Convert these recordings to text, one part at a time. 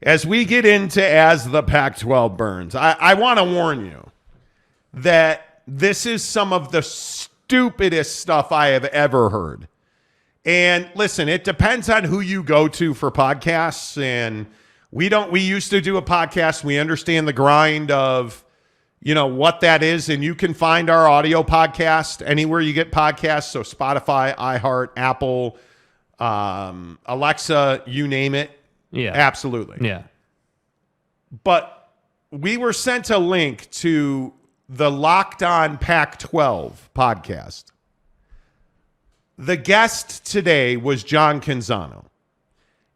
As we get into As the Pac-12 Burns, I want to warn you that this is some of the stupidest stuff I have ever heard. And listen, it depends on who you go to for podcasts. And we used to do a podcast. We understand the grind of, what that is. And you can find our audio podcast anywhere you get podcasts. So Spotify, iHeart, Apple, Alexa, you name it. Yeah. Absolutely. Yeah. But we were sent a link to the Locked On Pac-12 podcast. The guest today was John Canzano.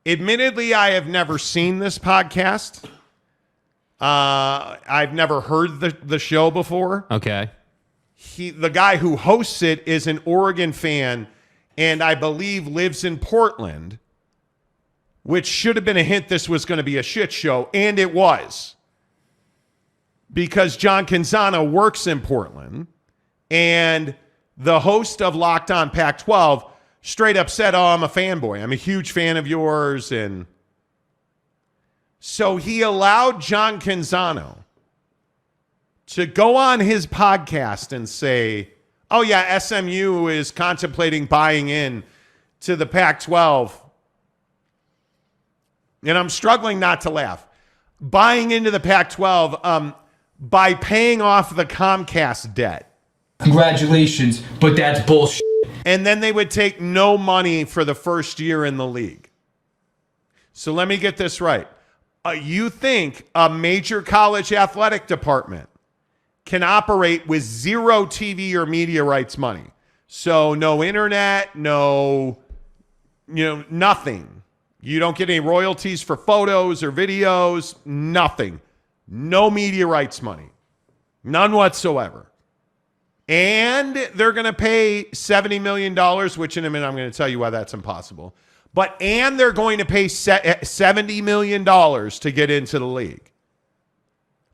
Admittedly, I have never seen this podcast. I've never heard the show before. Okay. The guy who hosts it is an Oregon fan and I believe lives in Portland, which should have been a hint this was going to be a shit show, and it was. Because John Canzano works in Portland, and the host of Locked On Pac-12 straight up said, I'm a fanboy. I'm a huge fan of yours. And so he allowed John Canzano to go on his podcast and say, oh, yeah, SMU is contemplating buying in to the Pac-12. And I'm struggling not to laugh. Buying into the Pac-12 by paying off the Comcast debt. Congratulations, but that's bullshit. And then they would take no money for the first year in the league. So let me get this right. You think a major college athletic department can operate with zero TV or media rights money? So no internet, no, nothing. You don't get any royalties for photos or videos, nothing. No media rights money. None whatsoever. And they're going to pay $70 million, which in a minute I'm going to tell you why that's impossible. And they're going to pay $70 million to get into the league.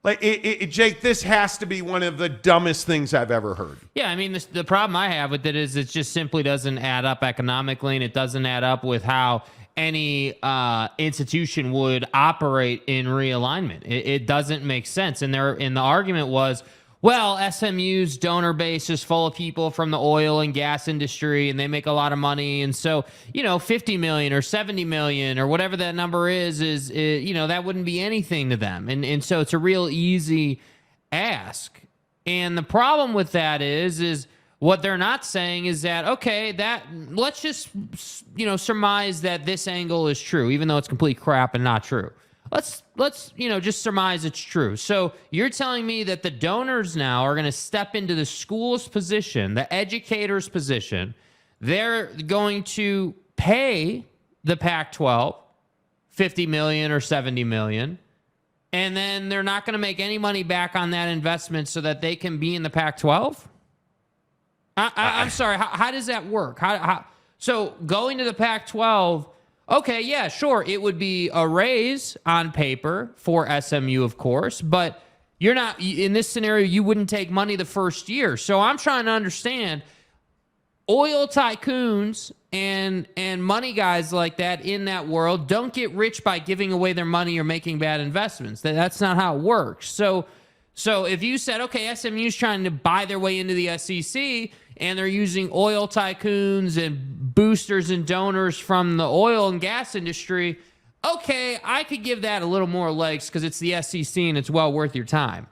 Jake, this has to be one of the dumbest things I've ever heard. Yeah, I mean, the problem I have with it is it just simply doesn't add up economically, and it doesn't add up with how any institution would operate in realignment. It doesn't make sense. And the argument was, well, SMU's donor base is full of people from the oil and gas industry, and they make a lot of money. And so, 50 million or 70 million or whatever that number is that wouldn't be anything to them. And so it's a real easy ask. And the problem with that is what they're not saying is that, okay, let's just, surmise that this angle is true, even though it's complete crap and not true. Let's just surmise it's true. So you're telling me that the donors now are going to step into the school's position, the educator's position. They're going to pay the Pac-12 $50 million or $70 million, and then they're not going to make any money back on that investment so that they can be in the Pac-12? I'm sorry. How does that work? So going to the Pac-12, okay, yeah, sure, it would be a raise on paper for SMU, of course, but you're not, in this scenario, you wouldn't take money the first year. So I'm trying to understand, oil tycoons and money guys like that in that world don't get rich by giving away their money or making bad investments. That's not how it works. So if you said, okay, SMU's trying to buy their way into the SEC, and they're using oil tycoons and boosters and donors from the oil and gas industry, okay, I could give that a little more legs because it's the SEC and it's well worth your time.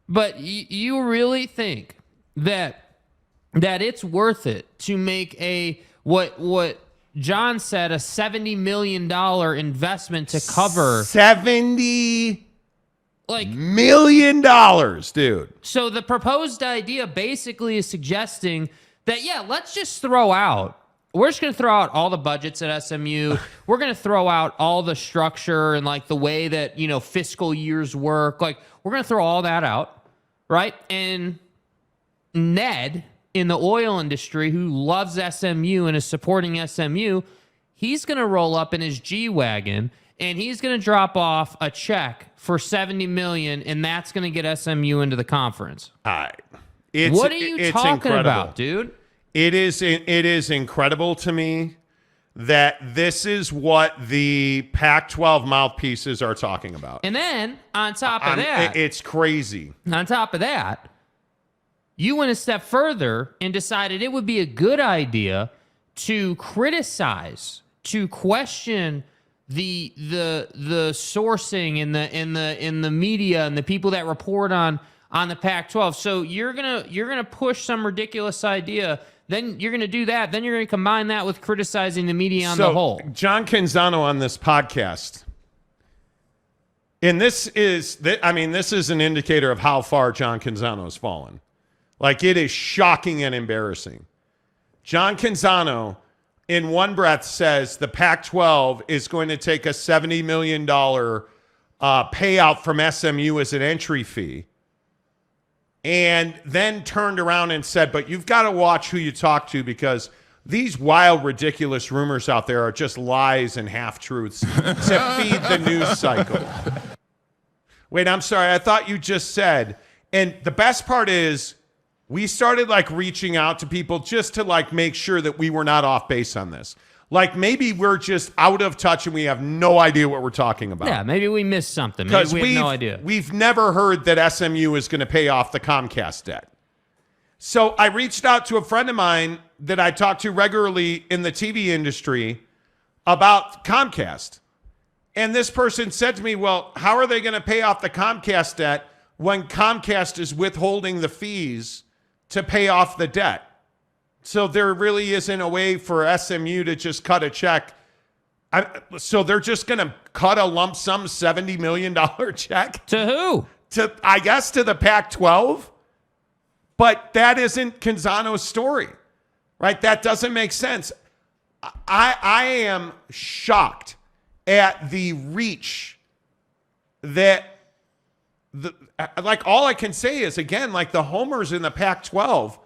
But you really think that it's worth it to make what John said, a $70 million investment to cover $70 million, dude. So the proposed idea basically is suggesting that, yeah, let's just we're just going to throw out all the budgets at SMU. We're going to throw out all the structure and the way that, fiscal years work. We're going to throw all that out, right? And Ned in the oil industry, who loves SMU and is supporting SMU, he's going to roll up in his G-Wagon and he's going to drop off a check for $70 million, and that's going to get SMU into the conference. All right. What are you talking about, dude? It is incredible to me that this is what the Pac-12 mouthpieces are talking about. And then on top of that, it's crazy. On top of that, you went a step further and decided it would be a good idea to criticize, to question the sourcing in the media and the people that report on the Pac-12. So you're gonna push some ridiculous idea. Then you're gonna do that. Then you're gonna combine that with criticizing the media on the whole. John Canzano on this podcast, and this is an indicator of how far John Canzano has fallen. Like, it is shocking and embarrassing. John Canzano, in one breath, says the Pac-12 is going to take a $70 million payout from SMU as an entry fee, and then turned around and said, but you've got to watch who you talk to, because these wild, ridiculous rumors out there are just lies and half-truths to feed the news cycle. Wait, I'm sorry. I thought you just said, and the best part is, we started reaching out to people just to make sure that we were not off base on this. Maybe we're just out of touch and we have no idea what we're talking about. Yeah, maybe we missed something. Maybe we have no idea. We've never heard that SMU is going to pay off the Comcast debt. So I reached out to a friend of mine that I talk to regularly in the TV industry about Comcast. And this person said to me, well, how are they going to pay off the Comcast debt when Comcast is withholding the fees to pay off the debt? So there really isn't a way for SMU to just cut a check. So they're just going to cut a lump sum $70 million check? To who? I guess to the Pac-12. But that isn't Canzano's story, right? That doesn't make sense. I am shocked at the reach that all I can say is, again, the homers in the Pac-12,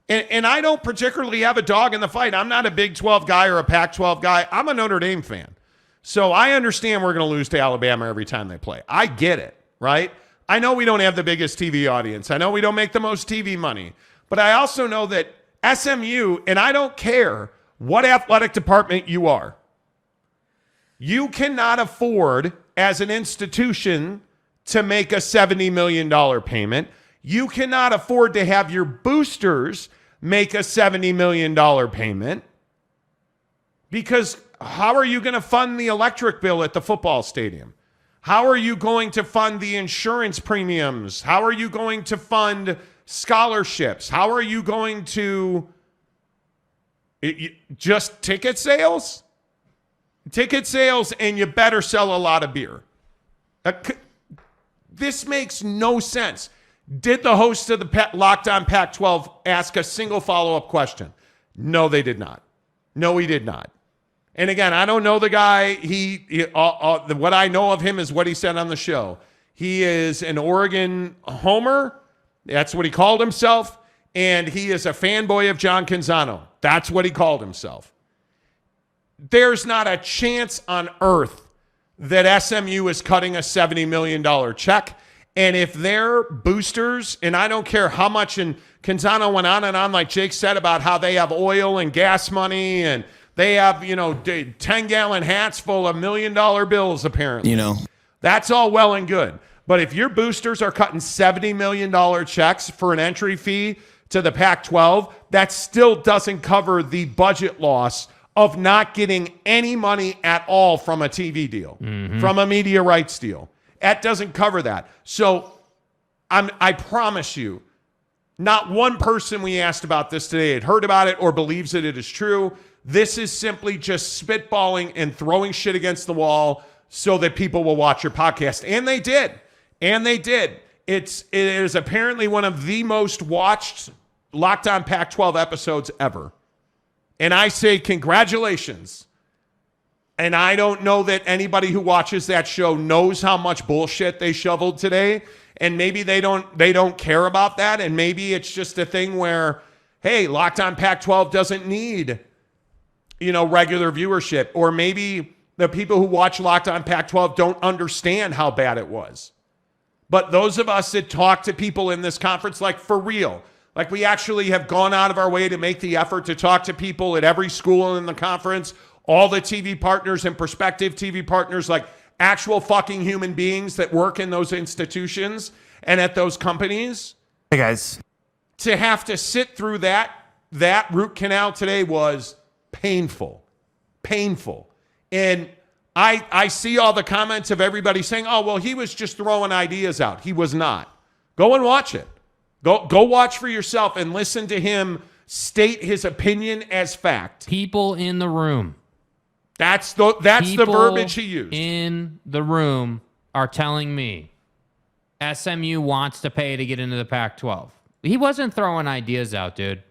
and I don't particularly have a dog in the fight. I'm not a Big 12 guy or a Pac-12 guy. I'm a Notre Dame fan. So I understand we're going to lose to Alabama every time they play. I get it, right? I know we don't have the biggest TV audience. I know we don't make the most TV money. But I also know that SMU, and I don't care what athletic department you are, you cannot afford, as an institution, to make a $70 million payment. You cannot afford to have your boosters make a $70 million payment, because how are you going to fund the electric bill at the football stadium? How are you going to fund the insurance premiums? How are you going to fund scholarships? How are you going to just ticket sales? Ticket sales, and you better sell a lot of beer. This makes no sense. Did the host of the Locked On Pac-12 ask a single follow-up question? No, they did not. No, he did not. And again, I don't know the guy. What I know of him is what he said on the show. He is an Oregon homer. That's what he called himself. And he is a fanboy of John Canzano. That's what he called himself. There's not a chance on earth that SMU is cutting a $70 million check. And if their boosters, and I don't care how much, and Canzano went on and on, like Jake said, about how they have oil and gas money, and they have, 10-gallon hats full of $1 million bills, apparently. That's all well and good. But if your boosters are cutting $70 million checks for an entry fee to the Pac-12, that still doesn't cover the budget loss of not getting any money at all from a TV deal, from a media rights deal. That doesn't cover that. So I promise you, not one person we asked about this today had heard about it or believes that it is true. This is simply just spitballing and throwing shit against the wall so that people will watch your podcast. And they did. It is apparently one of the most watched Locked On Pac-12 episodes ever. And I say congratulations. And I don't know that anybody who watches that show knows how much bullshit they shoveled today. And maybe they don't care about that. And maybe it's just a thing where, hey, Locked On Pac-12 doesn't need, regular viewership. Or maybe the people who watch Locked On Pac-12 don't understand how bad it was. But those of us that talk to people in this conference, for real, we actually have gone out of our way to make the effort to talk to people at every school in the conference, all the TV partners and prospective TV partners, like actual fucking human beings that work in those institutions and at those companies. Hey guys. To have to sit through that root canal today was painful. And I see all the comments of everybody saying, oh, well, he was just throwing ideas out. He was not. Go and watch it. Go watch for yourself and listen to him state his opinion as fact. People in the room. That's the verbiage he used. In the room are telling me SMU wants to pay to get into the Pac-12. He wasn't throwing ideas out, dude.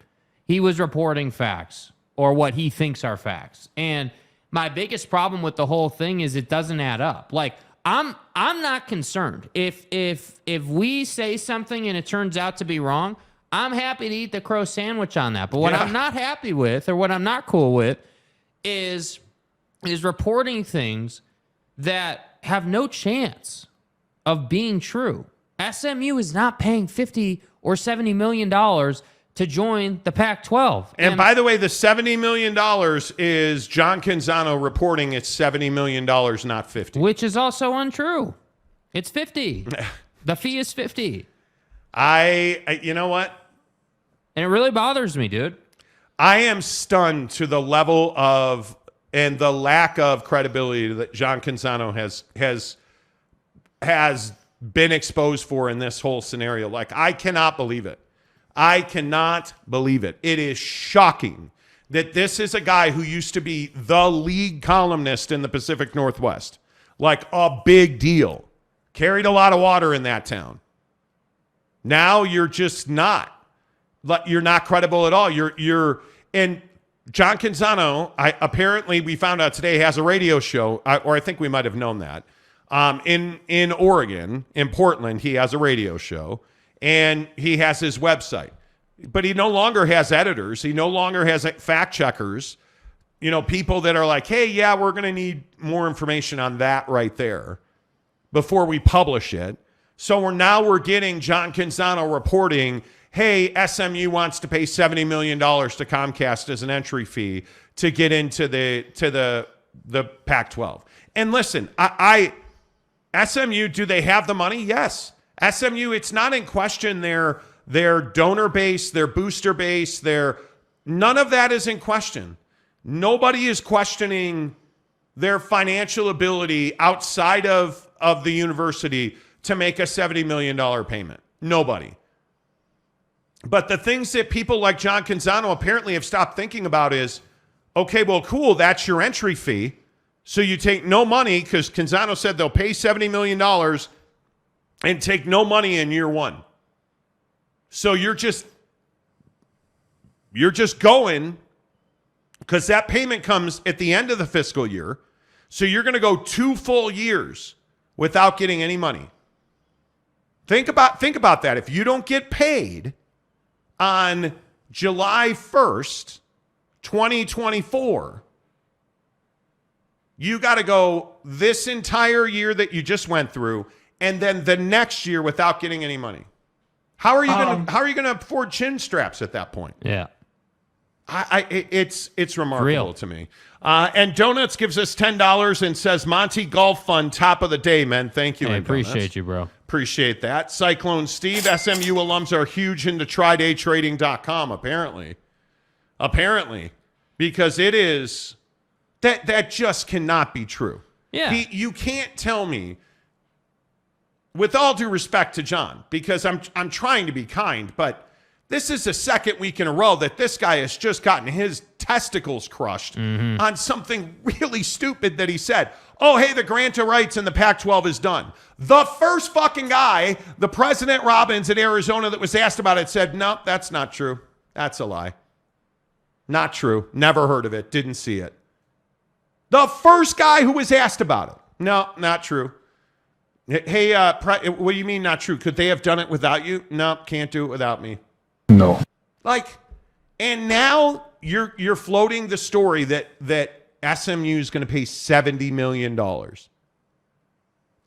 He was reporting facts or what he thinks are facts. And my biggest problem with the whole thing is it doesn't add up. Like, I'm not concerned. If we say something and it turns out to be wrong, I'm happy to eat the crow sandwich on that. But what I'm not happy with, or what I'm not cool with, is reporting things that have no chance of being true. SMU is not paying $50 or $70 million to join the Pac-12. And by the way, the $70 million is John Canzano reporting it's $70 million, not 50. Which is also untrue. It's 50. The fee is 50. You know what? And it really bothers me, dude. I am stunned to the level of and the lack of credibility that John Canzano has been exposed for in this whole scenario. Like, I cannot believe it. I cannot believe it. It is shocking that this is a guy who used to be the lead columnist in the Pacific Northwest. Like, a big deal. Carried a lot of water in that town. Now you're just not. You're not credible at all. And John Canzano, apparently we found out today, has a radio show, or I think we might have known that. In Oregon, in Portland, he has a radio show. And he has his website. But he no longer has editors. He no longer has fact checkers. You know, people that are like, hey, yeah, we're going to need more information on that right there before we publish it. So we're getting John Canzano reporting, hey, SMU wants to pay $70 million to Comcast as an entry fee to get into the Pac-12. And listen, SMU, do they have the money? Yes. SMU, it's not in question their donor base, their booster base, none of that is in question. Nobody is questioning their financial ability outside of the university to make a $70 million payment. Nobody. But the things that people like John Canzano apparently have stopped thinking about is, okay, well, cool, that's your entry fee. So you take no money, because Canzano said they'll pay $70 million and take no money in year one. So you're just going, because that payment comes at the end of the fiscal year. So you're going to go 2 full years without getting any money. Think about that. If you don't get paid on July 1st, 2024, you got to go this entire year that you just went through, and then the next year without getting any money. How are you going to afford chin straps at that point? Yeah. It's remarkable to me. And Donuts gives us $10 and says, Monty Golf Fund, top of the day, man. Thank you. I appreciate you, bro. Appreciate that. Cyclone Steve, SMU alums are huge into TryDayTrading.com, apparently. Because it is, that just cannot be true. Yeah. You can't tell me, with all due respect to John, because I'm trying to be kind, but this is the second week in a row that this guy has just gotten his testicles crushed on something really stupid that he said. Oh, hey, the grant of rights in the Pac-12 is done. The first fucking guy, the President Robbins in Arizona that was asked about it, said, no, that's not true. That's a lie. Not true. Never heard of it. Didn't see it. The first guy who was asked about it. No, not true. Hey, what do you mean not true? Could they have done it without you? No, can't do it without me. No. And now you're floating the story that SMU is going to pay $70 million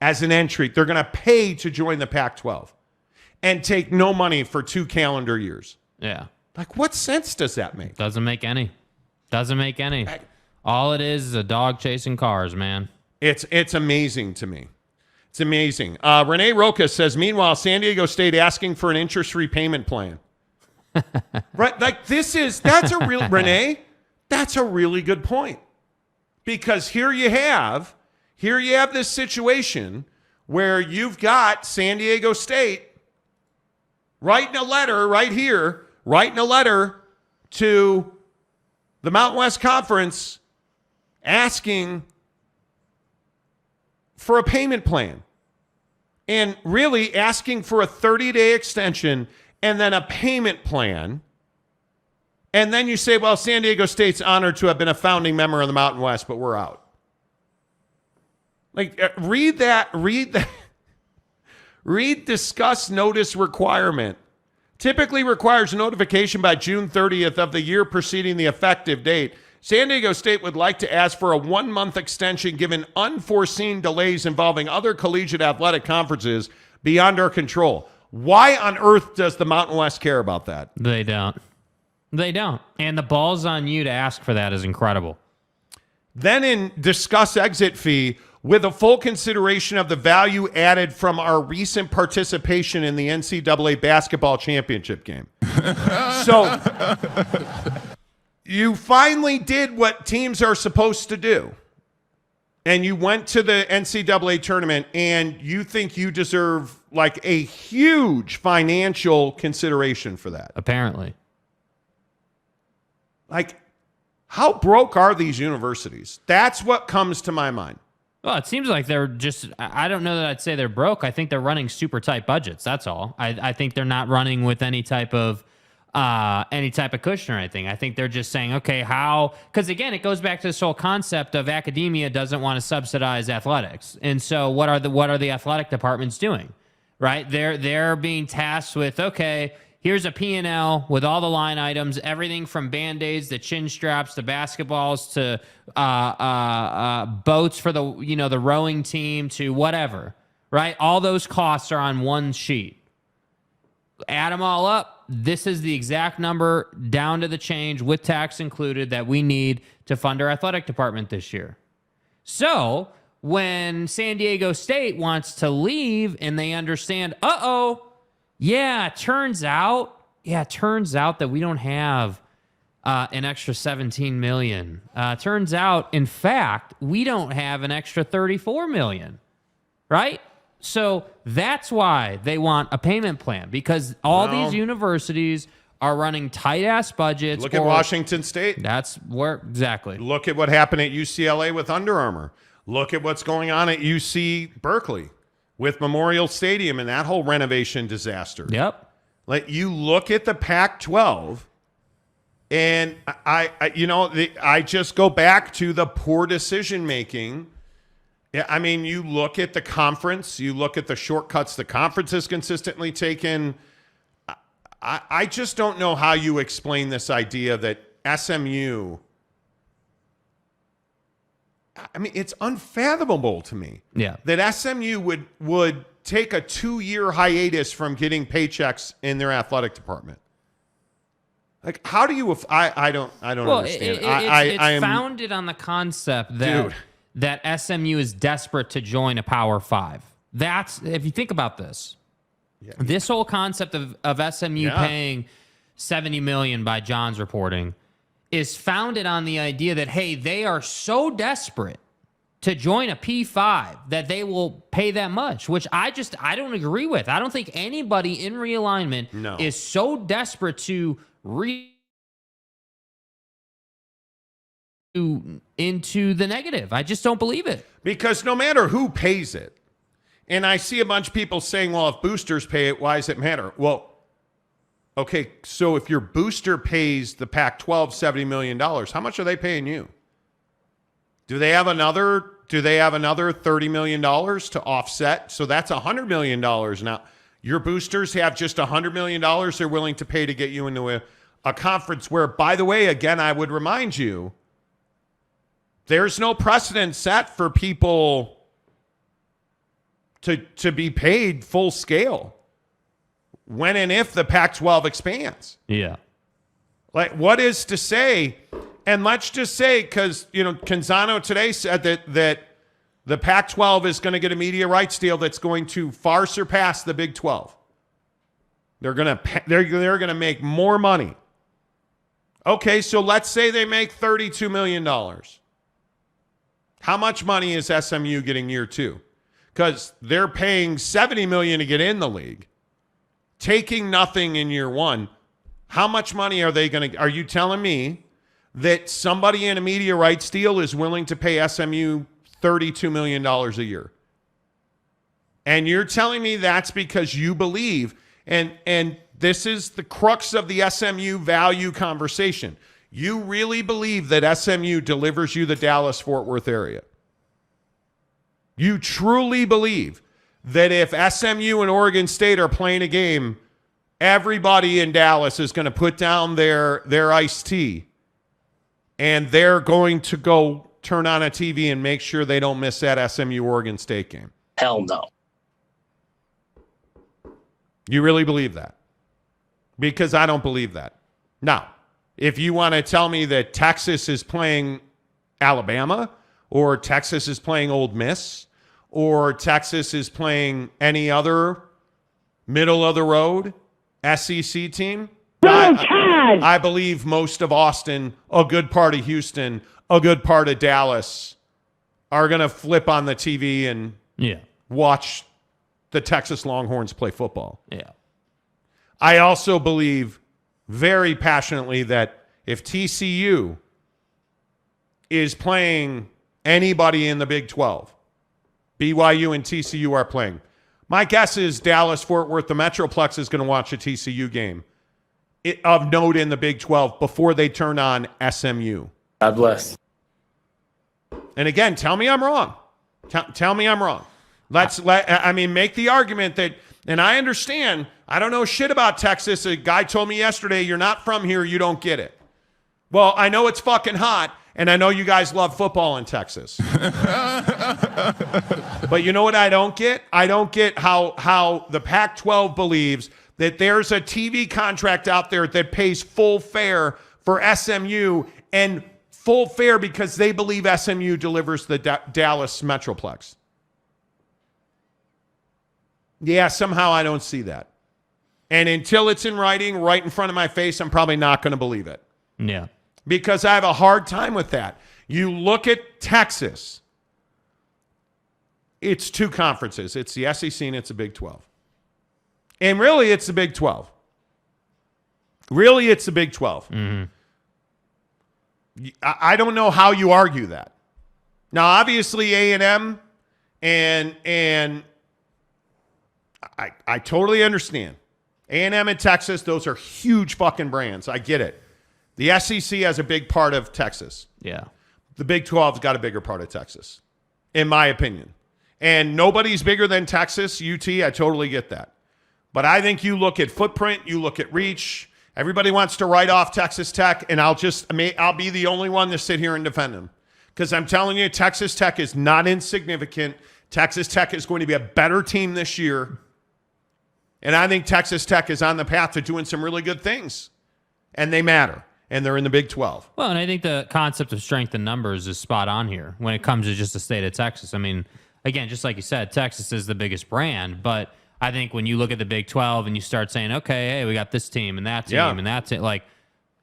as an entry. They're going to pay to join the Pac-12 and take no money for 2 calendar years. Yeah. What sense does that make? Doesn't make any. All it is a dog chasing cars, man. It's amazing to me. It's amazing. Renee Roca says, meanwhile, San Diego State asking for an interest-free payment plan. Right? Like that's a real, Renee, that's a really good point. Because here you have this situation where you've got San Diego State writing a letter to the Mountain West Conference asking for a payment plan and really asking for a 30-day extension and then a payment plan. And then you say, well, San Diego State's honored to have been a founding member of the Mountain West, but we're out. Like, read discuss notice requirement. Typically requires notification by June 30th of the year preceding the effective date. San Diego State would like to ask for a 1-month extension given unforeseen delays involving other collegiate athletic conferences beyond our control. Why on earth does the Mountain West care about that? They don't. And the ball's on you to ask for that is incredible. Then in discuss exit fee, with a full consideration of the value added from our recent participation in the NCAA basketball championship game. So you finally did what teams are supposed to do. And you went to the NCAA tournament and you think you deserve like a huge financial consideration for that. Apparently. Like, how broke are these universities? That's what comes to my mind. Well, it seems like they're just, I don't know that I'd say they're broke. I think they're running super tight budgets. That's all. I think they're not running with any type of cushion or anything. I think they're just saying, okay, how, because again, it goes back to this whole concept of academia doesn't want to subsidize athletics. And so what are the athletic departments doing? Right? They're being tasked with, okay, here's a P&L with all the line items, everything from Band-Aids to chin straps to basketballs to boats for the rowing team to whatever, right? All those costs are on one sheet. Add them all up. This is the exact number down to the change with tax included that we need to fund our athletic department this year. So when San Diego State wants to leave and they understand, turns out that we don't have an extra $17 million. Turns out, in fact, we don't have an extra $34 million, right? So that's why they want a payment plan, because these universities are running tight-ass budgets. Look at Washington State. That's where, exactly. Look at what happened at UCLA with Under Armour. Look at what's going on at UC Berkeley with Memorial Stadium and that whole renovation disaster. Yep. Like, you look at the Pac-12, and I just go back to the poor decision making. I mean, you look at the conference, you look at the shortcuts the conference has consistently taken. I just don't know how you explain this idea that SMU. I mean, it's unfathomable to me. Yeah. That SMU would take a 2-year hiatus from getting paychecks in their athletic department. Like, how do you? I don't understand. It's founded on the concept that SMU is desperate to join a Power 5. That's, if you think about this, this whole concept of SMU paying $70 million by John's reporting is founded on the idea that, hey, they are so desperate to join a P5 that they will pay that much, which I don't agree with. I don't think anybody in realignment is so desperate to into the negative. I just don't believe it. Because no matter who pays it, and I see a bunch of people saying, well, if boosters pay it, why does it matter? Well, okay, so if your booster pays the Pac-12 $70 million, how much are they paying you? Do they have another $30 million to offset? So that's $100 million now. Your boosters have just $100 million they're willing to pay to get you into a conference where, by the way, again, I would remind you, there's no precedent set for people to be paid full scale when and if the Pac-12 expands. Yeah. Like, what is to say And let's just say, because, Canzano today said that the Pac-12 is going to get a media rights deal that's going to far surpass the Big 12. They're going to make more money. Okay, so let's say they make $32 million. How much money is SMU getting year two? Because they're paying $70 million to get in the league, taking nothing in year one. How much money are they going to? Are you telling me that somebody in a media rights deal is willing to pay SMU $32 million a year? And you're telling me that's because you believe, and this is the crux of the SMU value conversation. You really believe that SMU delivers you the Dallas-Fort Worth area. You truly believe that if SMU and Oregon State are playing a game, everybody in Dallas is going to put down their iced tea and they're going to go turn on a TV and make sure they don't miss that SMU-Oregon State game? Hell no. You really believe that? Because I don't believe that. Now, if you want to tell me that Texas is playing Alabama, or Texas is playing Ole Miss, or Texas is playing any other middle-of-the-road SEC team, I believe most of Austin, a good part of Houston, a good part of Dallas are going to flip on the TV and watch the Texas Longhorns play football. Yeah. I also believe very passionately that if TCU is playing anybody in the Big 12, BYU and TCU are playing. My guess is Dallas-Fort Worth, the Metroplex, is going to watch a TCU game of note in the Big 12 before they turn on SMU. God bless. And again, tell me I'm wrong. Tell me I'm wrong. Make the argument that, and I understand, I don't know shit about Texas. A guy told me yesterday, you're not from here, you don't get it. Well, I know it's fucking hot, and I know you guys love football in Texas. But you know what I don't get? I don't get how the Pac-12 believes that there's a TV contract out there that pays full fare for SMU, and full fare because they believe SMU delivers the Dallas Metroplex. Yeah, somehow I don't see that. And until it's in writing right in front of my face, I'm probably not going to believe it. Yeah. Because I have a hard time with that. You look at Texas, it's two conferences. It's the SEC and it's the Big 12. And really, it's the Big 12. Really, it's the Big 12. Mm-hmm. I don't know how you argue that. Now, obviously, A&M and I totally understand. A&M and Texas, those are huge fucking brands. I get it. The SEC has a big part of Texas. Yeah. The Big 12's got a bigger part of Texas, in my opinion. And nobody's bigger than Texas, UT. I totally get that. But I think you look at footprint, you look at reach. Everybody wants to write off Texas Tech, and I'll be the only one to sit here and defend them. Because I'm telling you, Texas Tech is not insignificant. Texas Tech is going to be a better team this year. And I think Texas Tech is on the path to doing some really good things. And they matter. And they're in the Big 12. Well, and I think the concept of strength in numbers is spot on here when it comes to just the state of Texas. I mean, again, just like you said, Texas is the biggest brand. But I think when you look at the Big 12 and you start saying, okay, hey, we got this team and that team and that's it. Like,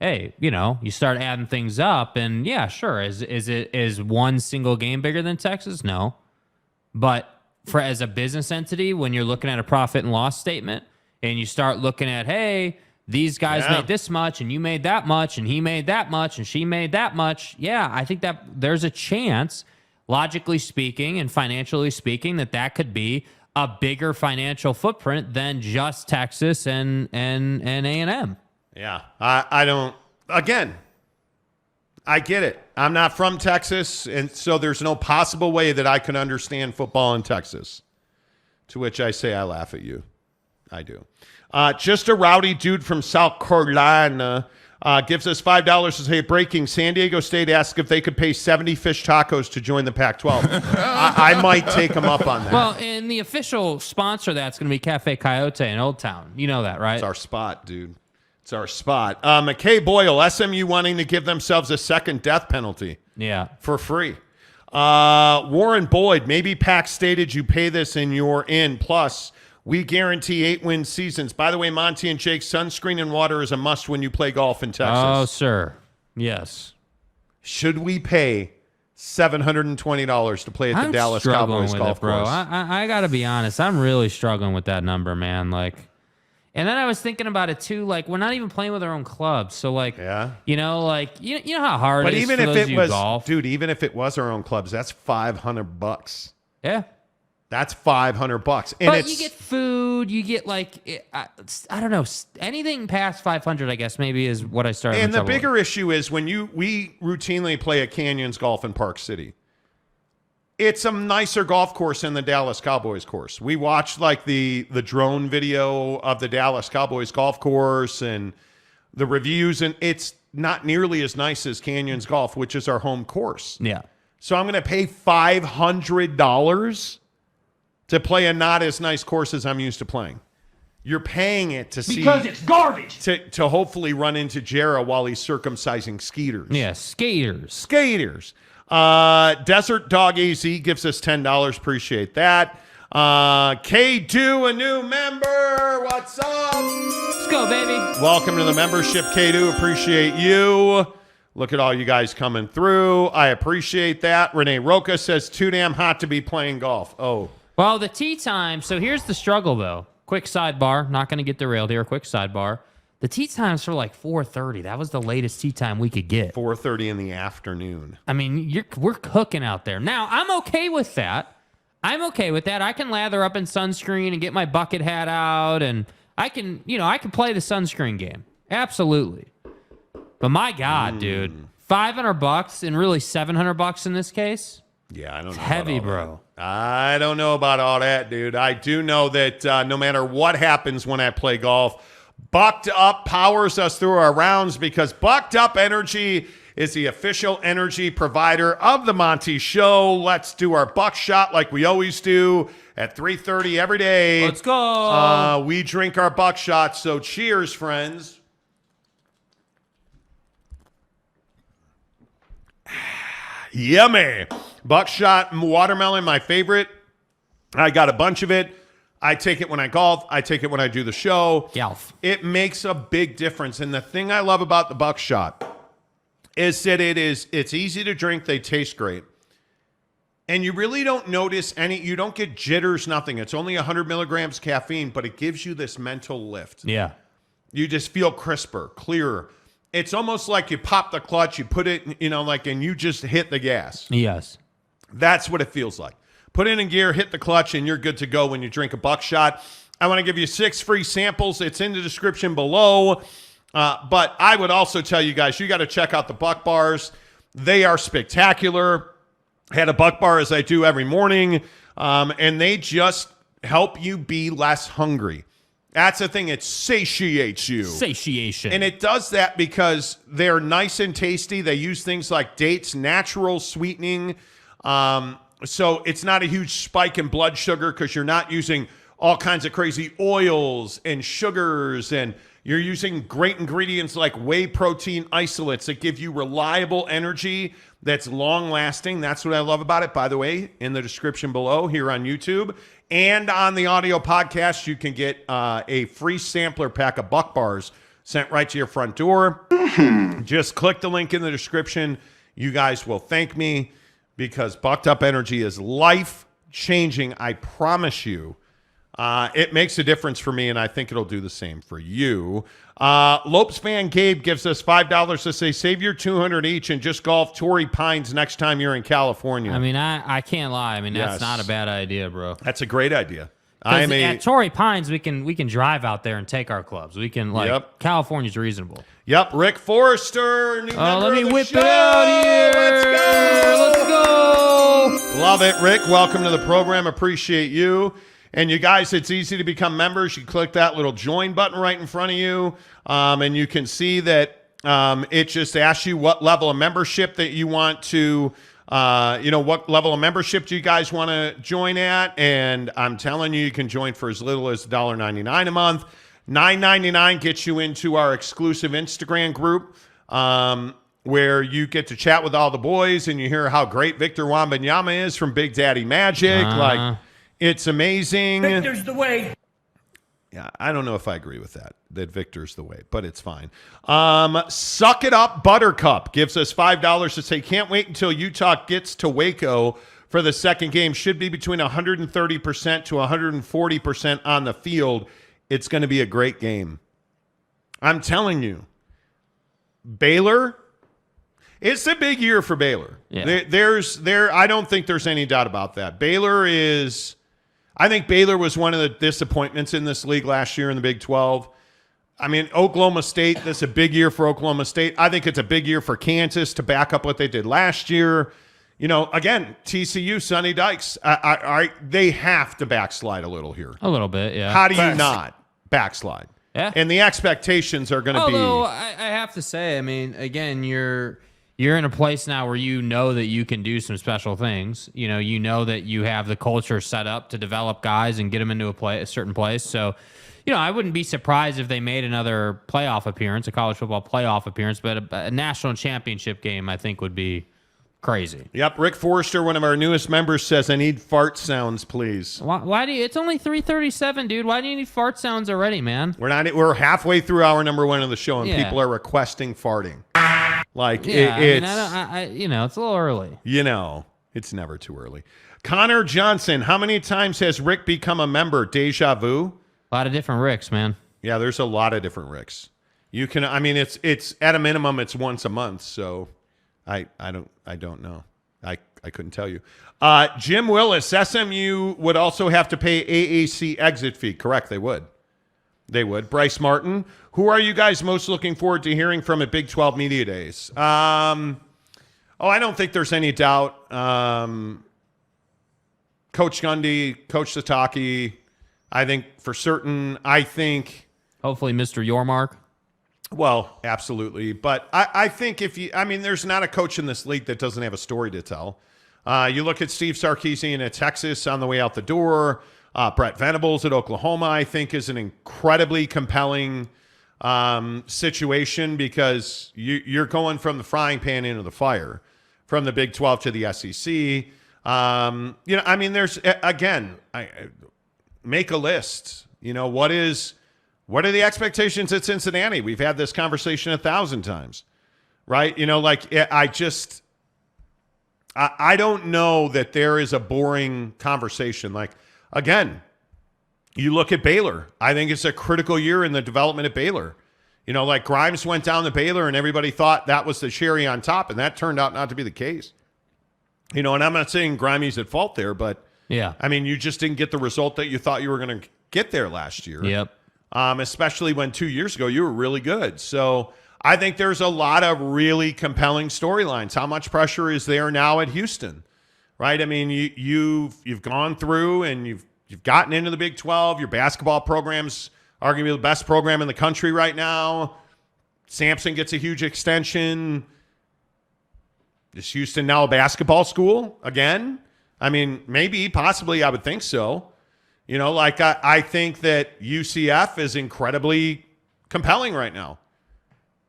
hey, you start adding things up. And yeah, sure. Is one single game bigger than Texas? No. But as a business entity, when you're looking at a profit and loss statement and you start looking at, hey, these guys made this much and you made that much and he made that much and she made that much. Yeah, I think that there's a chance, logically speaking and financially speaking, that could be a bigger financial footprint than just Texas and A&M. Yeah, I don't. Again, I get it. I'm not from Texas, and so there's no possible way that I can understand football in Texas. To which I say I laugh at you. I do. Just a rowdy dude from South Carolina gives us $5 to say, breaking, San Diego State asked if they could pay 70 fish tacos to join the Pac-12. I might take them up on that. Well, and the official sponsor of that's going to be Cafe Coyote in Old Town. You know that, right? It's our spot, dude. It's our spot. McKay Boyle, SMU wanting to give themselves a second death penalty. Yeah. For free. Warren Boyd, maybe PAC stated you pay this and you're in. Plus, we guarantee 8-win seasons. By the way, Monty and Jake, sunscreen and water is a must when you play golf in Texas. Oh, sir. Yes. Should we pay $720 to play at the Dallas Cowboys golf course? I got to be honest. I'm really struggling with that number, man. Like, and then I was thinking about it too. Like, we're not even playing with our own clubs, so like, you know, like you know how hard. But it is even for if those of it you was, golf. dude, even if it was our own clubs, that's $500. Yeah. That's $500, and But you get food, you get like I don't know, anything past 500, I guess maybe is what I started. And the bigger issue is when we routinely play at Canyons Golf in Park City. It's a nicer golf course than the Dallas Cowboys course. We watched like the drone video of the Dallas Cowboys golf course and the reviews, and it's not nearly as nice as Canyons Golf, which is our home course. Yeah. So I'm going to pay $500 to play a not as nice course as I'm used to playing. You're paying it to see Because it's garbage. to hopefully run into Jarrah while he's circumcising skeeters. Yeah, skaters. Desert Dog AZ gives us $10. Appreciate that. K2, a new member. What's up? Let's go, baby. Welcome to the membership, K2. Appreciate you. Look at all you guys coming through. I appreciate that. Renee Roca says, too damn hot to be playing golf. Oh. Well, the tee time. So here's the struggle, though. Quick sidebar. Not going to get derailed here. Quick sidebar. The tee times for like 4:30. That was the latest tee time we could get. 4:30 in the afternoon. I mean, we're cooking out there. Now, I'm okay with that. I can lather up in sunscreen and get my bucket hat out, and I can play the sunscreen game. Absolutely. But my God, dude, $500 and really $700 in this case. Yeah, I don't know. Heavy, bro. I don't know about all that, dude. I do know that no matter what happens when I play golf, Bucked Up powers us through our rounds because Bucked Up Energy is the official energy provider of the Monty Show. Let's do our buckshot like we always do at 3:30 every day. Let's go. We drink our buckshot, so cheers, friends. Yummy. Buckshot watermelon, my favorite. I got a bunch of it. I take it when I golf. I take it when I do the show. Golf. It makes a big difference. And the thing I love about the buckshot is that it's easy to drink. They taste great. And you really don't notice you don't get jitters, nothing. It's only 100 milligrams caffeine, but it gives you this mental lift. Yeah. You just feel crisper, clearer. It's almost like you pop the clutch, you put it, and you just hit the gas. Yes. That's what it feels like. Put it in gear, hit the clutch, and you're good to go when you drink a buckshot. I want to give you 6 free samples. It's in the description below. But I would also tell you guys, you got to check out the Buck Bars. They are spectacular. I had a Buck Bar as I do every morning, and they just help you be less hungry. That's the thing. It satiates you. Satiation. And it does that because they're nice and tasty. They use things like dates, natural sweetening. So it's not a huge spike in blood sugar because you're not using all kinds of crazy oils and sugars, and you're using great ingredients like whey protein isolates that give you reliable energy that's long-lasting. That's what I love about it. By the way, in the description below here on YouTube and on the audio podcast, you can get a free sampler pack of Buck Bars sent right to your front door. Just click the link in the description. You guys will thank me because Bucked Up Energy is life-changing. I promise you. It makes a difference for me, and I think it'll do the same for you. Lopes fan Gabe gives us $5 to say, save your $200 each and just golf Torrey Pines next time you're in California. I mean, I can't lie. I mean, that's Yes. not a bad idea, bro. That's a great idea. At Torrey Pines, we can drive out there and take our clubs. We can California's reasonable. Yep, Rick Forrester, new member Let me of the whip show. it out here. Let's go. Love it, Rick. Welcome to the program. Appreciate you. And you guys, it's easy to become members. You click that little join button right in front of you, and you can see that it just asks you what level of membership that you want to, what level of membership do you guys want to join at? And I'm telling you, you can join for as little as $1.99 a month. $9.99 gets you into our exclusive Instagram group, where you get to chat with all the boys and you hear how great Victor Wembanyama is from Big Daddy Magic. Like, it's amazing. Victor's the way. Yeah, I don't know if I agree with that Victor's the way, but it's fine. Suck It Up Buttercup gives us $5 to say, can't wait until Utah gets to Waco for the second game. Should be between 130% to 140% on the field. It's going to be a great game. I'm telling you. Baylor, it's a big year for Baylor. Yeah. I don't think there's any doubt about that. I think Baylor was one of the disappointments in this league last year in the Big 12. I mean, Oklahoma State, this is a big year for Oklahoma State. I think it's a big year for Kansas to back up what they did last year. You know, again, TCU, Sonny Dykes, they have to backslide a little here. A little bit, yeah. How do you not backslide? Yeah. And the expectations are going to be. Although, I have to say, I mean, again, you're in a place now where you know that you can do some special things. You know that you have the culture set up to develop guys and get them into a certain place. So, I wouldn't be surprised if they made another playoff appearance, a college football playoff appearance, but a national championship game, I think, would be crazy. Yep. Rick Forrester, one of our newest members, says, I need fart sounds, please. Why do you? It's only 3:37, dude. Why do you need fart sounds already, man? We're halfway through hour number 1 of the show, and Yeah. people are requesting farting. Like, Yeah, it's it's a little early. It's never too early. Connor Johnson, how many times has Rick become a member? Deja vu? A lot of different Ricks, man. Yeah, there's a lot of different Ricks. You can, I mean, it's at a minimum, it's once a month. So I don't know. I couldn't tell you. Jim Willis, SMU would also have to pay AAC exit fee. Correct, they would. They would. Bryce Martin, who are you guys most looking forward to hearing from at Big 12 Media Days? I don't think there's any doubt. Coach Gundy, Coach Sataki, I think for certain. Hopefully Mr. Yormark. Well, absolutely. But I think there's not a coach in this league that doesn't have a story to tell. You look at Steve Sarkisian at Texas on the way out the door. Brett Venables at Oklahoma, I think, is an incredibly compelling situation because you're going from the frying pan into the fire, from the Big 12 to the SEC. There's, again, make a list. What are the expectations at Cincinnati? We've had this conversation 1,000 times, right? I don't know that there is a boring conversation. Like, again, you look at Baylor. I think it's a critical year in the development at Baylor. Grimes went down to Baylor and everybody thought that was the cherry on top, and that turned out not to be the case. And I'm not saying Grimey's at fault there, but yeah, I mean, you just didn't get the result that you thought you were going to get there last year. Yep. Especially when 2 years ago you were really good. So I think there's a lot of really compelling storylines. How much pressure is there now at Houston, right? I mean, you've gone through and you've gotten into the Big 12. Your basketball program's arguably the best program in the country right now. Sampson gets a huge extension. Is Houston now a basketball school again? I mean, maybe, possibly, I would think so. I think that UCF is incredibly compelling right now.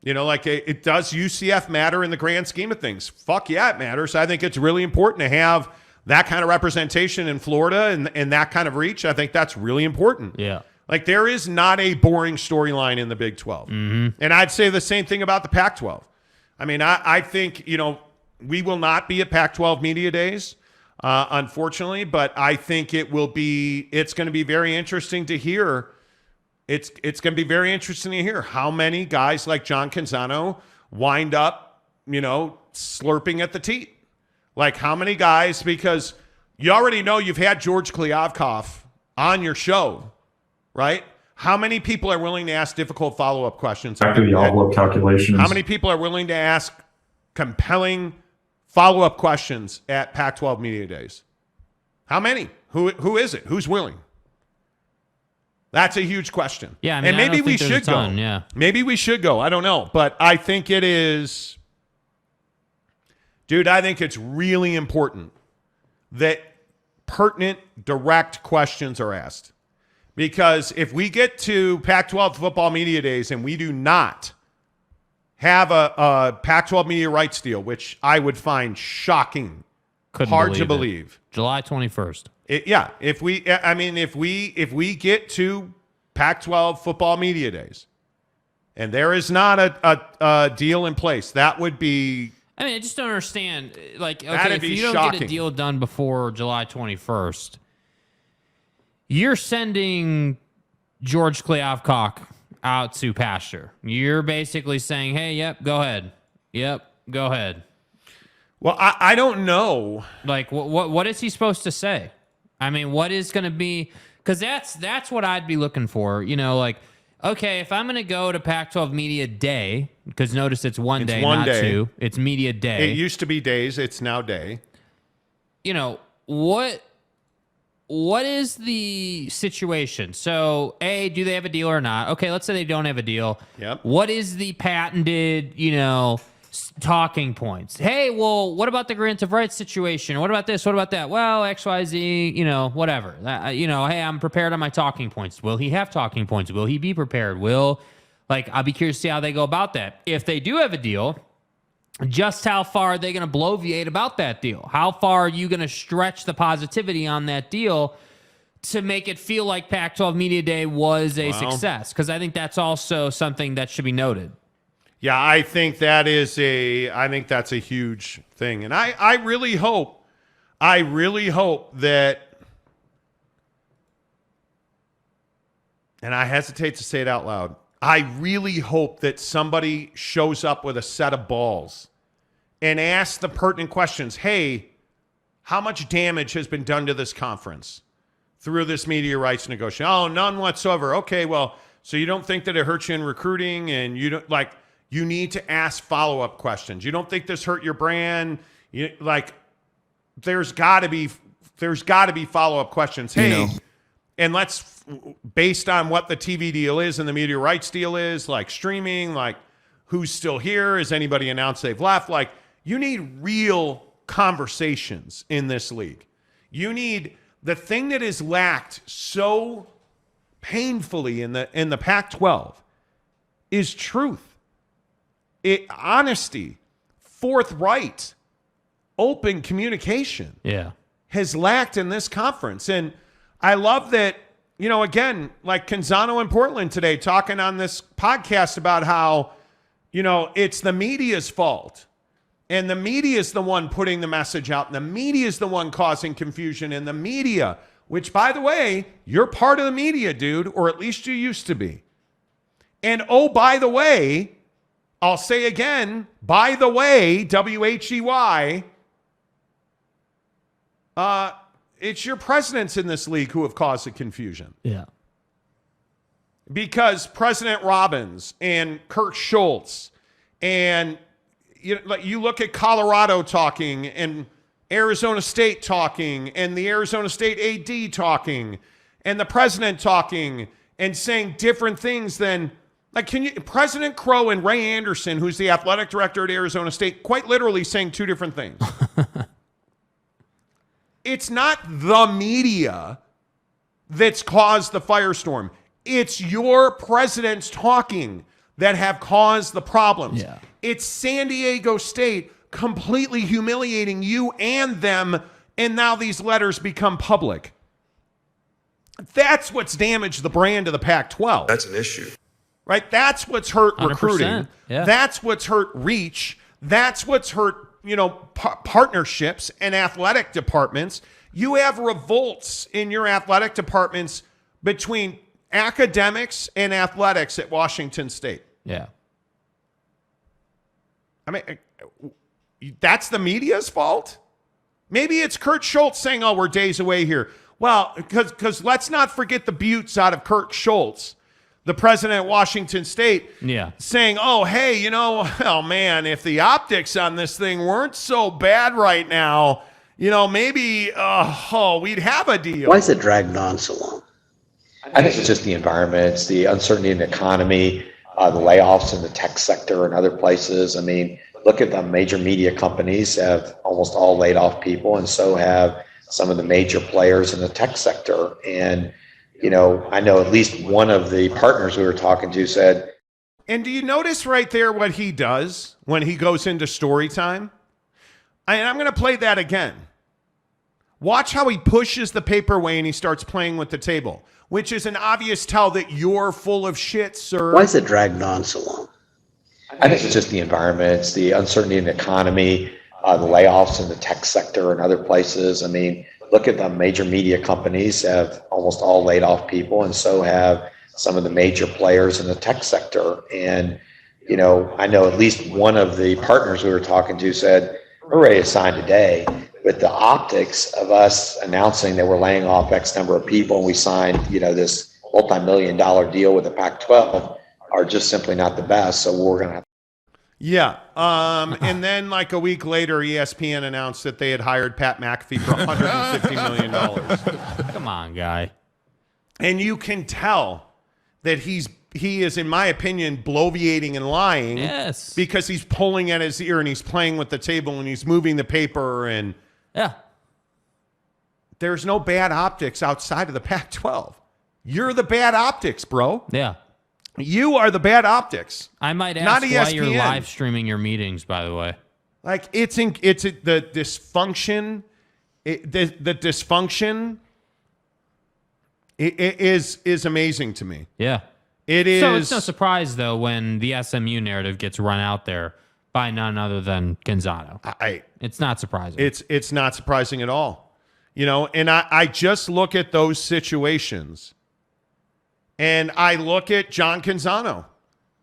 It does UCF matter in the grand scheme of things? Fuck yeah, it matters. I think it's really important to have that kind of representation in Florida and that kind of reach. I think that's really important. Yeah. There is not a boring storyline in the Big 12. Mm-hmm. And I'd say the same thing about the Pac-12. I mean, I think, we will not be at Pac-12 Media Days, unfortunately, but I think it's going to be very interesting to hear. It's going to be very interesting to hear how many guys like John Canzano wind up, slurping at the teat. How many guys, because you already know you've had George Kliavkoff on your show, right? How many people are willing to ask difficult follow-up questions? After the envelope calculations. How many people are willing to ask compelling follow-up questions at Pac-12 Media Days? How many? Who is it? Who's willing? That's a huge question. Yeah, and maybe we should go. Yeah. Maybe we should go. I don't know. But I think it is, dude, I think it's really important that pertinent, direct questions are asked. Because if we get to Pac-12 football media days and we do not have a Pac-12 media rights deal, which I would find shocking, hard to believe. July 21st. If we get to Pac-12 football media days and there is not a deal in place, that would be. I mean, I just don't understand. Like, okay, that'd if be you don't shocking. get a deal done before July 21st, you're sending George Kliavkoff out to pasture. You're basically saying, hey, yep, go ahead. Yep, go ahead. Well, I don't know. Like, what is he supposed to say? I mean, what is going to be? Because that's what I'd be looking for. You know, like, okay, if I'm going to go to Pac-12 Media Day, because notice it's one day, not two. It's Media Day. It used to be days. It's now day. You know, what is the situation? So, A, do they have a deal or not? Okay, let's say they don't have a deal. Yep. What is the patented, talking points? Hey, well, what about the grant of rights situation? What about this? What about that? Well, XYZ, whatever. Hey, I'm prepared on my talking points. Will he have talking points? Will he be prepared? I'll be curious to see how they go about that. If they do have a deal, just how far are they going to bloviate about that deal? How far are you going to stretch the positivity on that deal to make it feel like Pac-12 Media Day was a success? Because I think that's also something that should be noted. Yeah, I think that's a huge thing. And I really hope that, and I hesitate to say it out loud, I really hope that somebody shows up with a set of balls and asks the pertinent questions. Hey, how much damage has been done to this conference through this media rights negotiation? Oh, none whatsoever. Okay, well, so you don't think that it hurts you in recruiting, and you don't you need to ask follow-up questions. You don't think this hurt your brand? There's got to be follow-up questions. Hey, and let's, based on what the TV deal is and the media rights deal is, like streaming, like who's still here? Has anybody announced they've left? Like, you need real conversations in this league. You need the thing that is lacked so painfully in the Pac-12 is truth. Honesty, forthright, open communication has lacked in this conference. And I love that, again, like Canzano in Portland today talking on this podcast about how, it's the media's fault. And the media is the one putting the message out. And the media is the one causing confusion. And the media, which, by the way, you're part of the media, dude, or at least you used to be. And, oh, by the way, I'll say again, by the way, WHEY, it's your presidents in this league who have caused the confusion. Yeah. Because President Robbins and Kurt Schultz and you look at Colorado talking and Arizona State talking and the Arizona State AD talking and the president talking and saying different things than President Crow and Ray Anderson, who's the athletic director at Arizona State, quite literally saying two different things. It's not the media that's caused the firestorm. It's your presidents talking that have caused the problems. Yeah. It's San Diego State completely humiliating you and them, and now these letters become public. That's what's damaged the brand of the Pac-12. That's an issue. Right? That's what's hurt recruiting. Yeah. That's what's hurt reach. That's what's hurt, partnerships and athletic departments. You have revolts in your athletic departments between academics and athletics at Washington State. Yeah. I mean, that's the media's fault? Maybe it's Kurt Schultz saying, oh, we're days away here. Well, because let's not forget the buttes out of Kurt Schultz, the president of Washington State, saying, oh, hey, oh, man, if the optics on this thing weren't so bad right now, maybe we'd have a deal. Why is it dragged on so long? I think it's just the environment, it's the uncertainty in the economy, the layoffs in the tech sector and other places. I mean, look at the major media companies have almost all laid off people, and so have some of the major players in the tech sector. And, I know at least one of the partners we were talking to said, And do you notice right there what he does when he goes into story time? And I'm going to play that again. Watch how he pushes the paper away and he starts playing with the table, which is an obvious tell that you're full of shit, sir. Why is it dragged on so long? I think it's just the environment, it's the uncertainty in the economy, the layoffs in the tech sector and other places. I mean, look at the major media companies have almost all laid off people, and so have some of the major players in the tech sector. And, I know at least one of the partners we were talking to said, we're ready to sign today. But the optics of us announcing that we're laying off X number of people and we signed, this multi-million-dollar deal with the Pac-12 are just simply not the best. So we're going to have. Yeah. And then like a week later, ESPN announced that they had hired Pat McAfee for $150 million. Come on, guy. And you can tell that he is, in my opinion, bloviating and lying. Yes. Because he's pulling at his ear and he's playing with the table and he's moving the paper. And Yeah. there's no bad optics outside of the Pac-12. You're the bad optics, bro. Yeah. You are the bad optics. I might Not ask why you're ESPN. live streaming your meetings, by the way. Like the dysfunction, the dysfunction is amazing to me. Yeah. It is. So it's no surprise, though, when the SMU narrative gets run out there by none other than Gonzalo. It's not surprising. It's not surprising at all. And I just look at those situations and I look at John Canzano,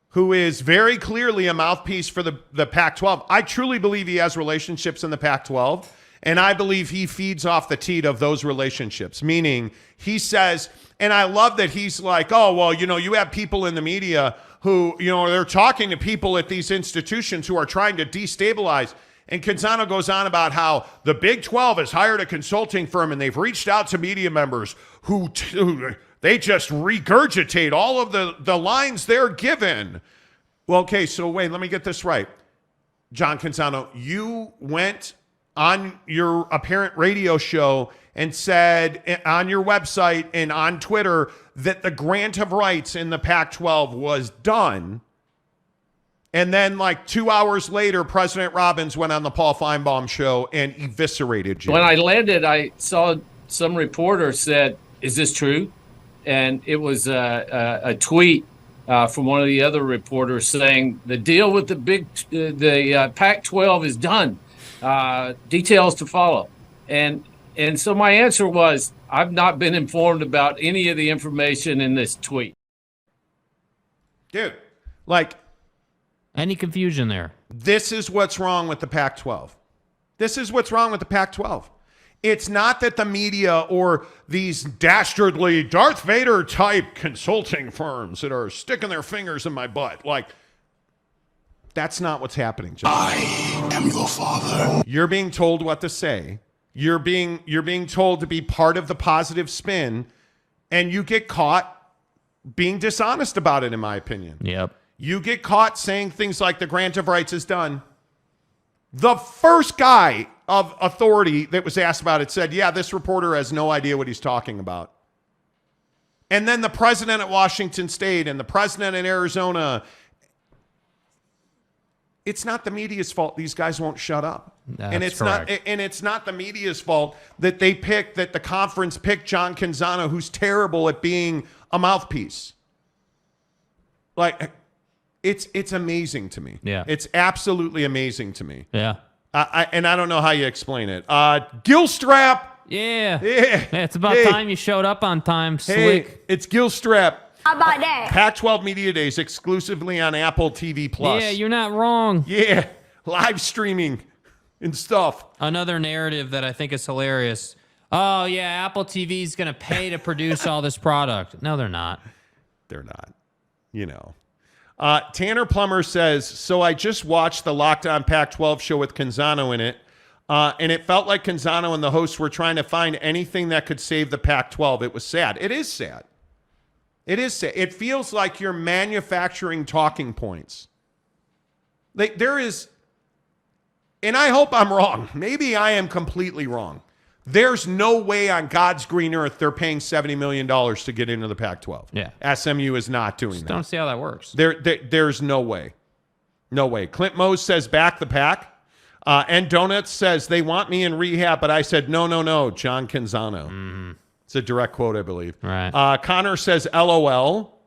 who is very clearly a mouthpiece for the Pac-12. I truly believe he has relationships in the Pac-12, and I believe he feeds off the teat of those relationships, meaning he says, and I love that he's like, oh, well, you have people in the media who, they're talking to people at these institutions who are trying to destabilize. And Canzano goes on about how the Big 12 has hired a consulting firm and they've reached out to media members who they just regurgitate all of the lines they're given. Well, okay, so wait, let me get this right. John Canzano, you went on your apparent radio show and said on your website and on Twitter that the grant of rights in the Pac-12 was done. And then like 2 hours later, President Robbins went on the Paul Feinbaum show and eviscerated you. When I landed, I saw some reporter said, "Is this true?" And it was a tweet from one of the other reporters saying the deal with the Pac-12 is done. Details to follow. And so my answer was, I've not been informed about any of the information in this tweet. Dude, like, Any confusion there? this is what's wrong with the Pac-12. This is what's wrong with the Pac-12. It's not that the media or these dastardly Darth Vader type consulting firms that are sticking their fingers in my butt. Like, that's not what's happening, John. I am your father. You're being told what to say. You're being told to be part of the positive spin, and you get caught being dishonest about it, in my opinion. Yep. You get caught saying things like the grant of rights is done. The first guy of authority that was asked about it said, yeah, this reporter has no idea what he's talking about. And then the president at Washington State and the president in Arizona. It's not the media's fault these guys won't shut up. That's correct. It's not the media's fault that the conference picked John Canzano, who's terrible at being a mouthpiece. Like, it's amazing to me. Yeah. It's absolutely amazing to me. Yeah. And I don't know how you explain it. Gilstrap. Yeah. Yeah. It's about Hey. time you showed up on time, Hey, Slick. it's Gilstrap. How about that? Pac-12 Media Days exclusively on Apple TV Plus. Yeah, you're not wrong. Yeah, live streaming and stuff. Another narrative that I think is hilarious. Oh, yeah, Apple TV's going to pay to produce all this product. No, they're not. They're not. Tanner Plummer says, so I just watched the Locked On Pac-12 show with Canzano in it, and it felt like Canzano and the hosts were trying to find anything that could save the Pac-12. It was sad. It is sad. It is sad. It feels like you're manufacturing talking points. Like there is, and I hope I'm wrong. Maybe I am completely wrong. There's no way on God's green earth they're paying $70 million to get into the Pac-12. Yeah. SMU is not doing that. Don't see how that works. There's no way. No way. Clint Mose says back the Pac. And Donuts says they want me in rehab, but I said, no, John Canzano. Mm-hmm. It's a direct quote, I believe. Right. Connor says LOL.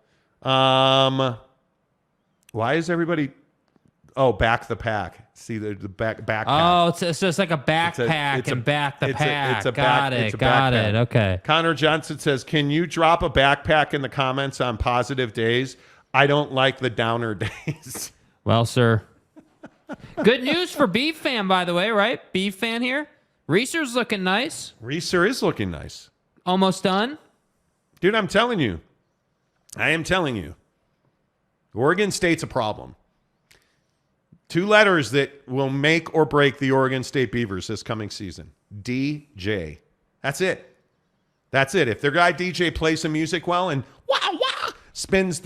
Why is everybody... Oh, back the Pac. See the backpack. Oh, it's just like a backpack and back the pack. Got it. Okay. Connor Johnson says, can you drop a backpack in the comments on positive days? I don't like the downer days. Well, sir. Good news for Beef Fan, by the way, right? Beef Fan here. Reeser's looking nice. Reeser is looking nice. Almost done. Dude, I'm telling you. I am telling you. Oregon State's a problem. 2 letters that will make or break the Oregon State Beavers this coming season. DJ. That's it. That's it. If their guy DJ plays some music well and spins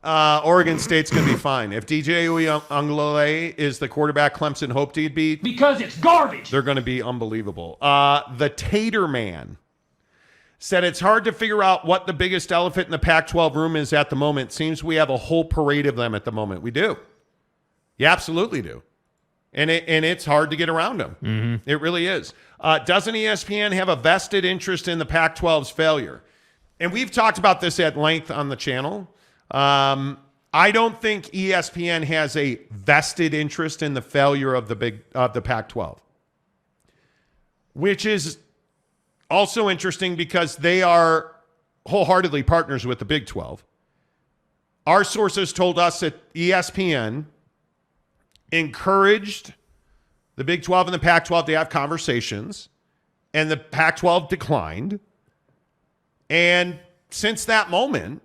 Oregon State's going to be fine. If DJ Uiagalelei is the quarterback Clemson hoped he'd be, Because it's garbage. they're going to be unbelievable. The Tater Man said it's hard to figure out what the biggest elephant in the Pac-12 room is at the moment. Seems we have a whole parade of them at the moment. We do. You absolutely do. And it's hard to get around them. Mm-hmm. It really is. Doesn't ESPN have a vested interest in the Pac-12's failure? And we've talked about this at length on the channel. I don't think ESPN has a vested interest in the failure of the Pac-12, which is also interesting because they are wholeheartedly partners with the Big 12. Our sources told us that ESPN encouraged the Big 12 and the Pac-12 to have conversations, and the Pac-12 declined. And since that moment,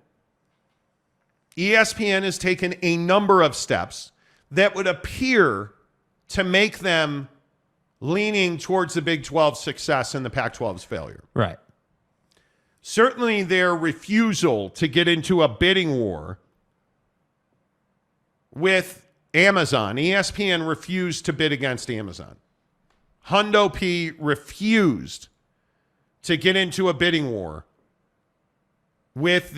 ESPN has taken a number of steps that would appear to make them leaning towards the Big 12's success and the Pac-12's failure. Right. Certainly their refusal to get into a bidding war with Amazon. ESPN refused to bid against Amazon. Hundo P refused to get into a bidding war with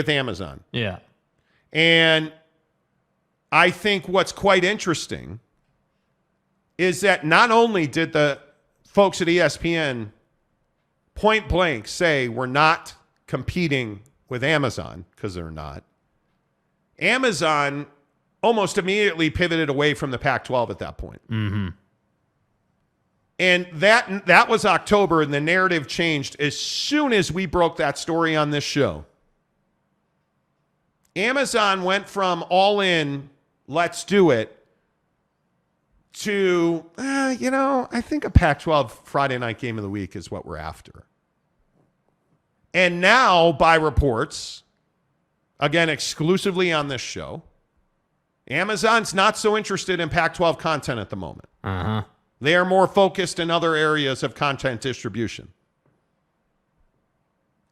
Amazon. Yeah. And I think what's quite interesting is that not only did the folks at ESPN point blank say we're not competing with Amazon, because they're not, Amazon almost immediately pivoted away from the Pac-12 at that point. Mm-hmm. And that was October, and the narrative changed as soon as we broke that story on this show. Amazon went from all in, let's do it, to, I think a Pac-12 Friday night game of the week is what we're after. And now, by reports, again, exclusively on this show, Amazon's not so interested in Pac-12 content at the moment. Uh-huh. They are more focused in other areas of content distribution.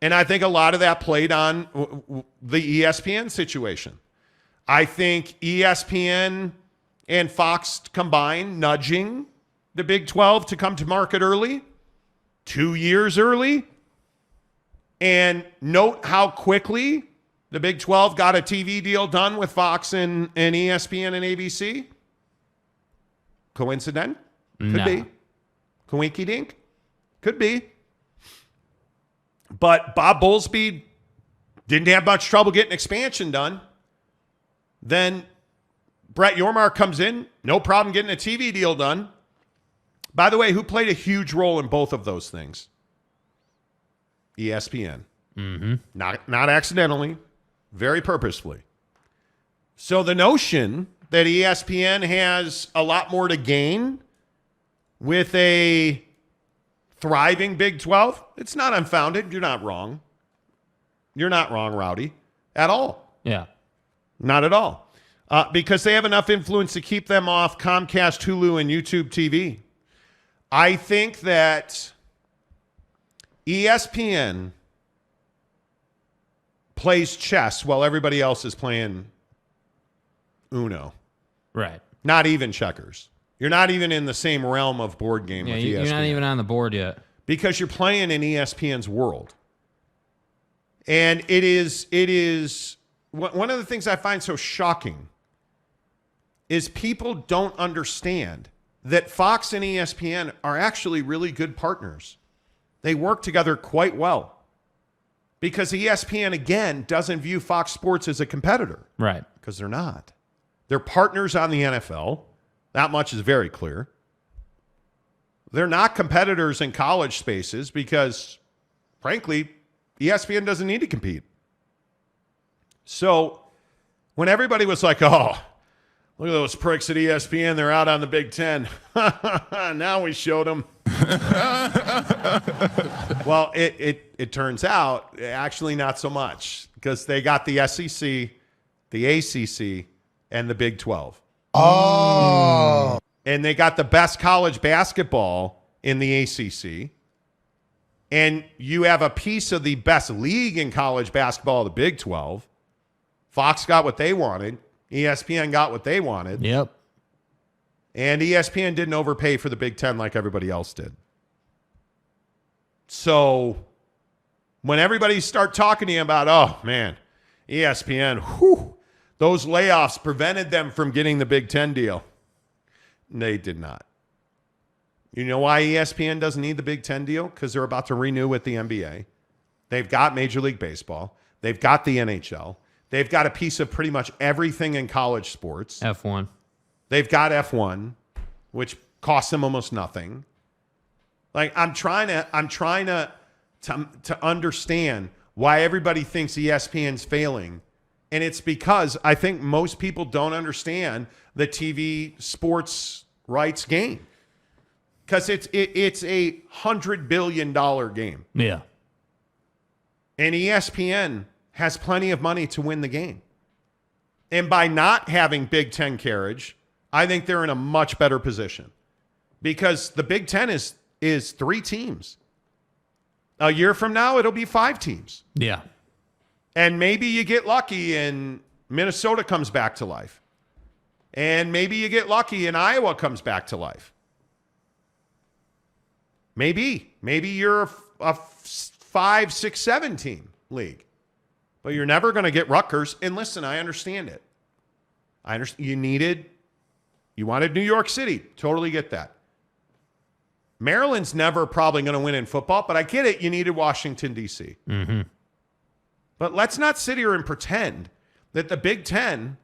And I think a lot of that played on the ESPN situation. I think ESPN and Fox combined nudging the Big 12 to come to market early, 2 years early. And note how quickly the Big 12 got a TV deal done with Fox and ESPN and ABC. Coincident? Could be. Coinky dink? Could be. But Bob Bowlesby didn't have much trouble getting expansion done. Then Brett Yormark comes in, no problem getting a TV deal done. By the way, who played a huge role in both of those things? ESPN. Mm-hmm. Not accidentally, very purposefully. So the notion that ESPN has a lot more to gain with a thriving Big 12, it's not unfounded. You're not wrong. You're not wrong, Rowdy, at all. Yeah. Not at all. Because they have enough influence to keep them off Comcast, Hulu, and YouTube TV. I think that ESPN plays chess while everybody else is playing Uno. Right. Not even checkers. You're not even in the same realm of board game with ESPN. You're not even on the board yet. Because you're playing in ESPN's world. And it is one of the things I find so shocking is people don't understand that Fox and ESPN are actually really good partners. They work together quite well. Because ESPN, again, doesn't view Fox Sports as a competitor. Right. Because they're not. They're partners on the NFL. That much is very clear. They're not competitors in college spaces because, frankly, ESPN doesn't need to compete. So when everybody was like, oh, look at those pricks at ESPN, they're out on the Big Ten. Now we showed them. Well, it turns out actually not so much because they got the SEC, the ACC, and the Big 12. Oh. And they got the best college basketball in the ACC. And you have a piece of the best league in college basketball, the Big 12. Fox got what they wanted. ESPN got what they wanted. Yep. And ESPN didn't overpay for the Big Ten like everybody else did. So when everybody start talking to you about, oh, man, ESPN, whew, those layoffs prevented them from getting the Big Ten deal. They did not. You know why ESPN doesn't need the Big Ten deal? Because they're about to renew with the NBA. They've got Major League Baseball. They've got the NHL. They've got a piece of pretty much everything in college sports. F1. They've got F1, which costs them almost nothing. Like I'm trying to understand why everybody thinks ESPN's failing. And it's because I think most people don't understand the TV sports rights game. Because it's a $100 billion game. Yeah. And ESPN has plenty of money to win the game. And by not having Big Ten carriage, I think they're in a much better position. Because the Big Ten is 3 teams. A year from now, it'll be 5 teams. Yeah. And maybe you get lucky and Minnesota comes back to life. And maybe you get lucky and Iowa comes back to life. Maybe you're a 5, 6, 7 team league. But you're never going to get Rutgers. And listen, I understand it. I understand you wanted New York City. Totally get that. Maryland's never probably going to win in football, but I get it. You needed Washington, D.C. Mm-hmm. But let's not sit here and pretend that the Big Ten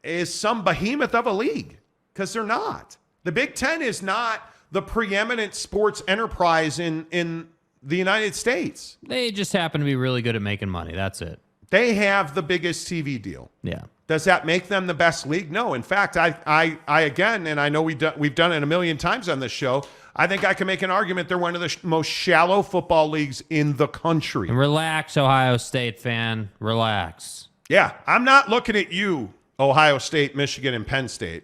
is some behemoth of a league, because they're not. The Big Ten is not the preeminent sports enterprise in the United States. They just happen to be really good at making money. That's it. They have the biggest TV deal. Yeah. Does that make them the best league? No. In fact, I again, and I know we've done it a million times on this show, I think I can make an argument they're one of the most shallow football leagues in the country. Relax, Ohio State fan. Relax. Yeah, I'm not looking at you, Ohio State, Michigan, and Penn State.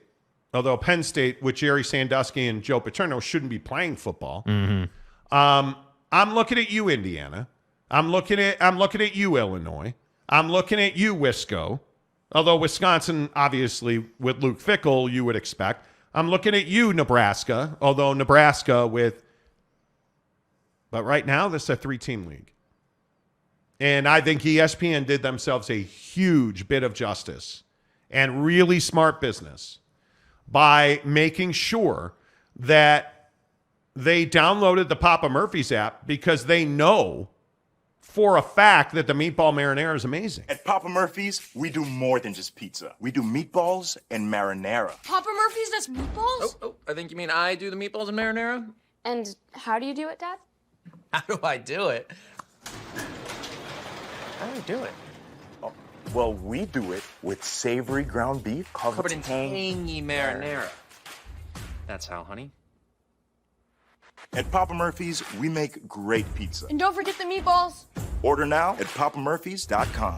Although Penn State, with Jerry Sandusky and Joe Paterno, shouldn't be playing football. Mm-hmm. I'm looking at you, Indiana. I'm looking at you, Illinois. I'm looking at you, Wisco. Although Wisconsin, obviously, with Luke Fickell, you would expect. I'm looking at you, Nebraska. Although Nebraska but right now, this is a 3-team league. And I think ESPN did themselves a huge bit of justice and really smart business by making sure that they downloaded the Papa Murphy's app because they know for a fact that the meatball marinara is amazing. At Papa Murphy's, we do more than just pizza. We do meatballs and marinara. Papa Murphy's does meatballs? Oh, I think you mean I do the meatballs and marinara? And how do you do it, Dad? How do I do it? How do I do it? Oh, well, we do it with savory ground beef Covered in tangy marinara. That's how, honey. At Papa Murphy's, we make great pizza. And don't forget the meatballs. Order now at papamurphys.com.